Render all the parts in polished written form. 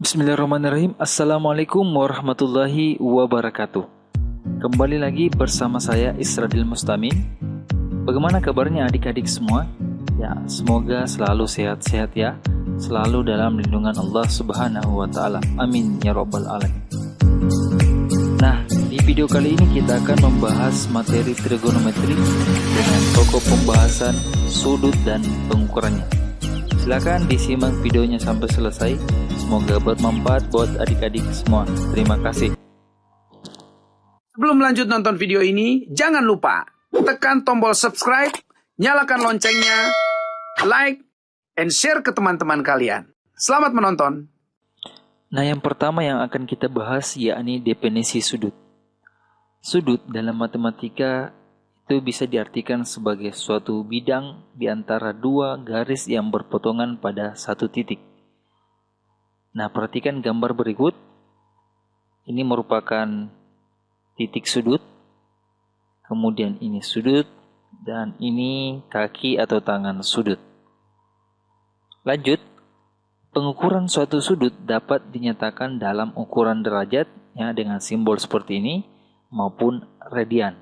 Bismillahirrahmanirrahim. Assalamualaikum warahmatullahi wabarakatuh. Kembali lagi bersama saya Isradil Mustamin. Bagaimana kabarnya adik-adik semua? Ya, semoga selalu sehat-sehat ya. Selalu dalam lindungan Allah Subhanahu wa taala. Amin ya rabbal alamin. Nah, di video kali ini kita akan membahas materi trigonometri dengan pokok pembahasan sudut dan pengukurannya. Silakan disimak videonya sampai selesai. Semoga bermanfaat buat adik-adik semua. Terima kasih. Sebelum lanjut nonton video ini, jangan lupa tekan tombol subscribe, nyalakan loncengnya, like, and share ke teman-teman kalian. Selamat menonton. Nah, yang pertama yang akan kita bahas yakni definisi sudut. Sudut dalam matematika itu bisa diartikan sebagai suatu bidang di antara dua garis yang berpotongan pada satu titik. Nah, perhatikan gambar berikut. Ini merupakan titik sudut. Kemudian ini sudut. Dan ini kaki atau tangan sudut. Lanjut. Pengukuran suatu sudut dapat dinyatakan dalam ukuran derajat ya, dengan simbol seperti ini maupun radian.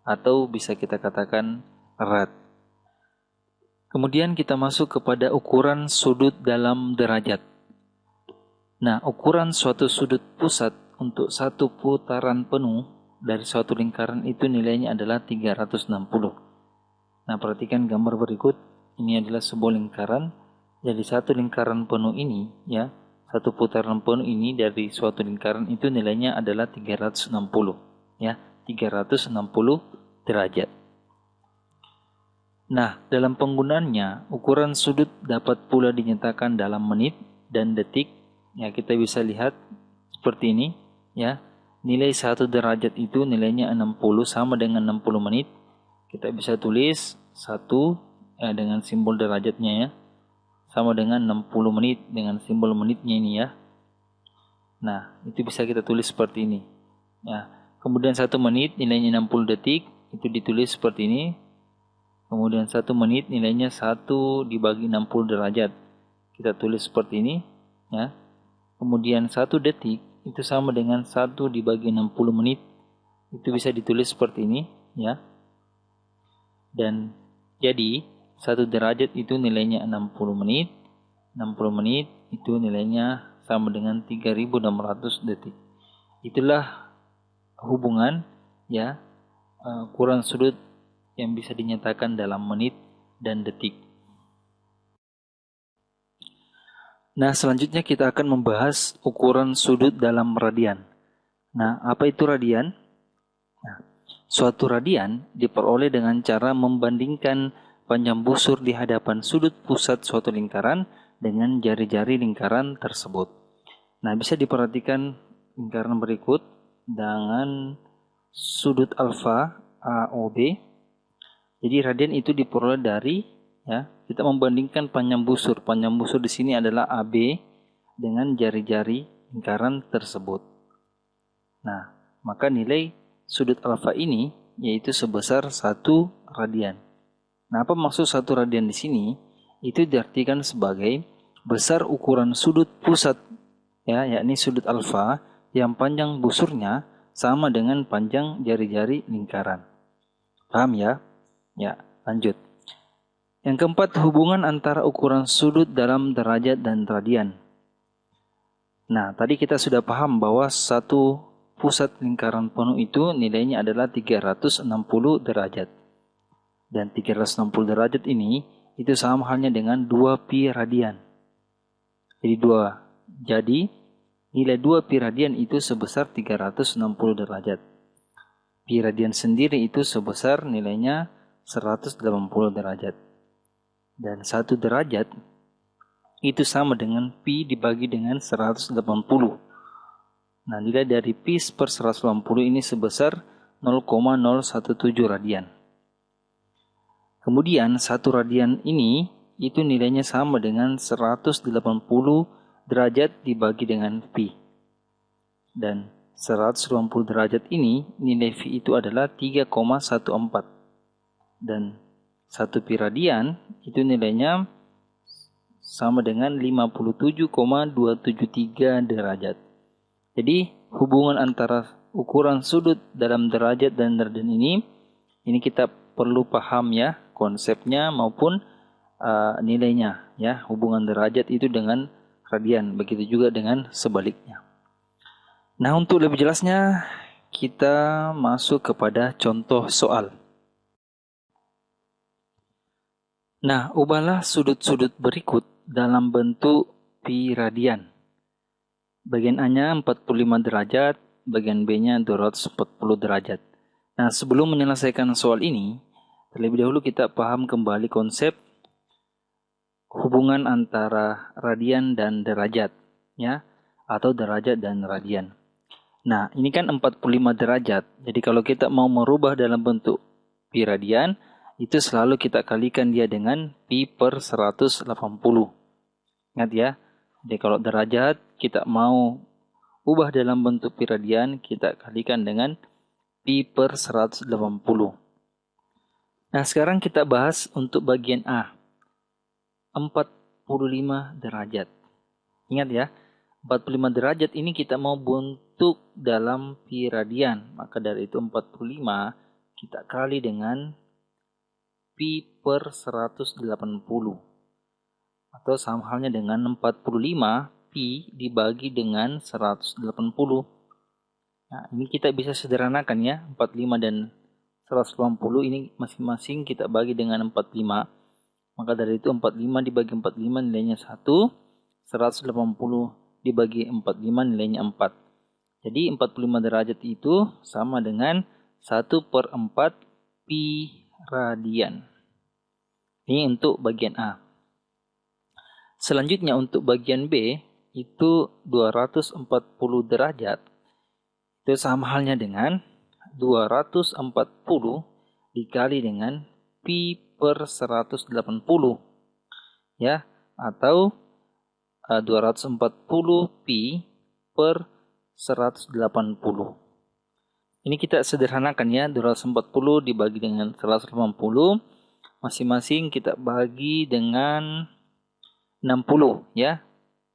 Atau bisa kita katakan rad. Kemudian kita masuk kepada ukuran sudut dalam derajat. Nah, ukuran suatu sudut pusat untuk satu putaran penuh dari suatu lingkaran itu nilainya adalah 360. Nah, perhatikan gambar berikut. Ini adalah sebuah lingkaran. Jadi satu lingkaran penuh ini, ya, satu putaran penuh ini dari suatu lingkaran itu nilainya adalah 360. Ya, 360 derajat. Nah, dalam penggunaannya, ukuran sudut dapat pula dinyatakan dalam menit dan detik. Ya, kita bisa lihat seperti ini, ya. Nilai 1 derajat itu nilainya 60 sama dengan 60 menit. Kita bisa tulis 1 dengan simbol derajatnya ya. Sama dengan 60 menit dengan simbol menitnya ini ya. Nah, itu bisa kita tulis seperti ini. Ya. Kemudian 1 menit nilainya 60 detik, itu ditulis seperti ini. Kemudian 1 menit nilainya 1 dibagi 60 derajat. Kita tulis seperti ini, ya. Kemudian 1 detik itu sama dengan 1 dibagi 60 menit. Itu bisa ditulis seperti ini, ya. Dan jadi 1 derajat itu nilainya 60 menit. 60 menit itu nilainya sama dengan 3600 detik. Itulah hubungan ya ukuran sudut yang bisa dinyatakan dalam menit dan detik. Nah, selanjutnya kita akan membahas ukuran sudut dalam radian. Nah, apa itu radian? Nah, suatu radian diperoleh dengan cara membandingkan panjang busur di hadapan sudut pusat suatu lingkaran dengan jari-jari lingkaran tersebut. Nah, bisa diperhatikan lingkaran berikut dengan sudut alfa AOB. Jadi radian itu diperoleh dari ya, kita membandingkan panjang busur. Panjang busur di sini adalah AB dengan jari-jari lingkaran tersebut. Nah, maka nilai sudut alfa ini yaitu sebesar 1 radian. Nah, apa maksud 1 radian di sini? Itu diartikan sebagai besar ukuran sudut pusat ya, yakni sudut alfa yang panjang busurnya sama dengan panjang jari-jari lingkaran. Paham ya? Ya, lanjut. Yang keempat, hubungan antara ukuran sudut dalam derajat dan radian. Nah, tadi kita sudah paham bahwa satu pusat lingkaran penuh itu nilainya adalah 360 derajat. Dan 360 derajat ini itu sama halnya dengan 2 pi radian. Jadi nilai 2 pi radian itu sebesar 360 derajat. Pi radian sendiri itu sebesar nilainya 180 derajat. Dan 1 derajat itu sama dengan pi dibagi dengan 180. Nah, nilai dari pi per 180 ini sebesar 0,017 radian. Kemudian 1 radian ini itu nilainya sama dengan 180 derajat dibagi dengan pi. Dan 180 derajat ini nilai pi itu adalah 3,14. Dan 1 pi radian itu nilainya sama dengan 57,273 derajat. Jadi hubungan antara ukuran sudut dalam derajat dan radian ini kita perlu paham ya konsepnya maupun nilainya ya. Hubungan derajat itu dengan radian, begitu juga dengan sebaliknya. Nah, untuk lebih jelasnya kita masuk kepada contoh soal. Nah, ubahlah sudut-sudut berikut dalam bentuk pi radian. Bagian A-nya 45 derajat, bagian B-nya 240 derajat. Nah, sebelum menyelesaikan soal ini, terlebih dahulu kita paham kembali konsep hubungan antara radian dan derajat, ya, atau derajat dan radian. Nah, ini kan 45 derajat. Jadi kalau kita mau merubah dalam bentuk pi radian, itu selalu kita kalikan dia dengan pi per 180. Ingat ya. Jadi kalau derajat kita mau ubah dalam bentuk pi radian, kita kalikan dengan pi per 180. Nah, sekarang kita bahas untuk bagian A. 45 derajat. Ingat ya, 45 derajat ini kita mau bentuk dalam pi radian. Maka dari itu 45 kita kali dengan pi per 180. Atau sama halnya dengan 45 pi dibagi dengan 180. Nah, ini kita bisa sederhanakan ya. 45 dan 180 ini masing-masing kita bagi dengan 45. Maka dari itu 45 dibagi 45 nilainya 1. 180 dibagi 45 nilainya 4. Jadi 45 derajat itu sama dengan 1/4 pi radian. Ini untuk bagian A. Selanjutnya untuk bagian B itu 240 derajat. Itu sama halnya dengan 240 dikali dengan pi per 180. Ya, atau 240 pi per 180. Ini kita sederhanakan ya, 240 dibagi dengan 180. Masing-masing kita bagi dengan 60 ya.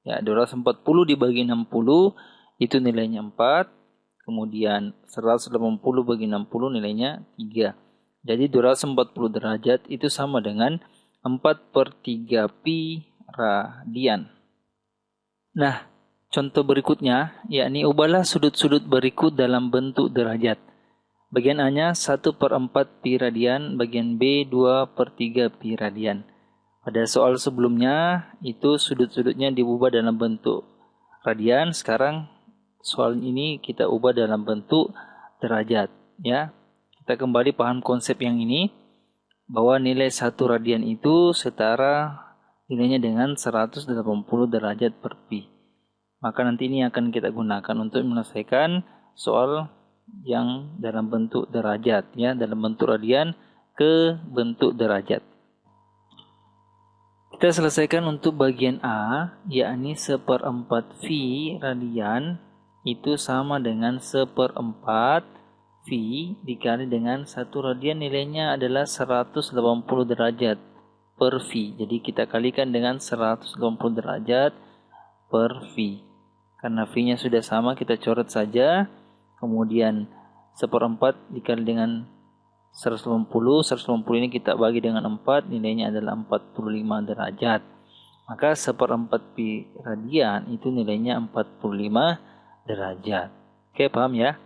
Ya, 240 dibagi 60 itu nilainya 4. Kemudian 180 bagi 60 nilainya 3. Jadi 240 derajat itu sama dengan 4/3 pi radian. Nah, contoh berikutnya yakni ubahlah sudut-sudut berikut dalam bentuk derajat. Bagian A-nya 1/4 pi radian, bagian B 2/3 pi radian. Pada soal sebelumnya itu sudut-sudutnya diubah dalam bentuk radian. Sekarang soal ini kita ubah dalam bentuk derajat. Ya, kita kembali paham konsep yang ini bahwa nilai 1 radian itu setara nilainya dengan 180 derajat per pi. Maka nanti ini akan kita gunakan untuk menyelesaikan soal yang dalam bentuk derajat, ya, dalam bentuk radian ke bentuk derajat. Kita selesaikan untuk bagian A, yakni 1/4 V radian itu sama dengan 1/4 V dikali dengan 1 radian, nilainya adalah 180 derajat per V. Jadi kita kalikan dengan 180 derajat per V. Karena V-nya sudah sama, kita coret saja. Kemudian 1/4 dikali dengan 180 ini kita bagi dengan 4, nilainya adalah 45 derajat. Maka 1/4 pi radian itu nilainya 45 derajat. Oke, paham ya?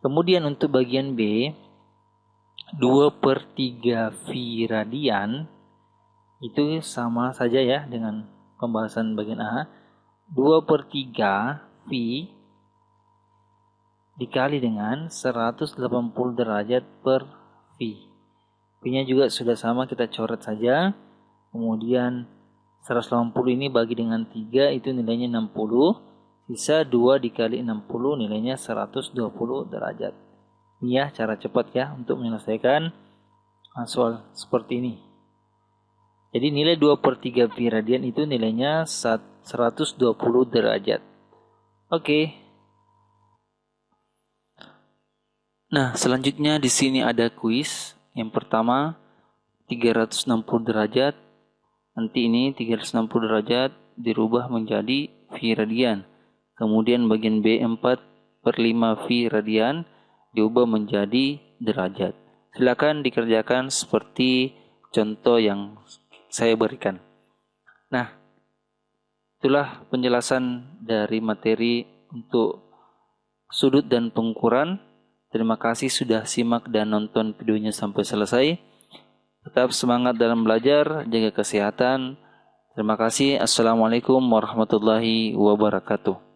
Kemudian untuk bagian B, 2/3 V radian itu sama saja ya dengan pembahasan bagian A. 2/3 V dikali dengan 180 derajat per V. V-nya juga sudah sama, kita coret saja. Kemudian 180 ini bagi dengan 3 itu nilainya 60. Sisa 2 dikali 60 nilainya 120 derajat. Ini ya cara cepat ya untuk menyelesaikan soal seperti ini. Jadi nilai 2/3 V radian itu nilainya 120 derajat. Oke. Nah, selanjutnya di sini ada kuis. Yang pertama 360 derajat. Nanti ini 360 derajat dirubah menjadi V radian. Kemudian bagian B 4/5 V radian diubah menjadi derajat. Silakan dikerjakan seperti contoh yang saya berikan. Nah, itulah penjelasan dari materi untuk sudut dan pengukuran. Terima kasih sudah simak dan nonton videonya sampai selesai. Tetap semangat dalam belajar, jaga kesehatan. Terima kasih. Assalamualaikum warahmatullahi wabarakatuh.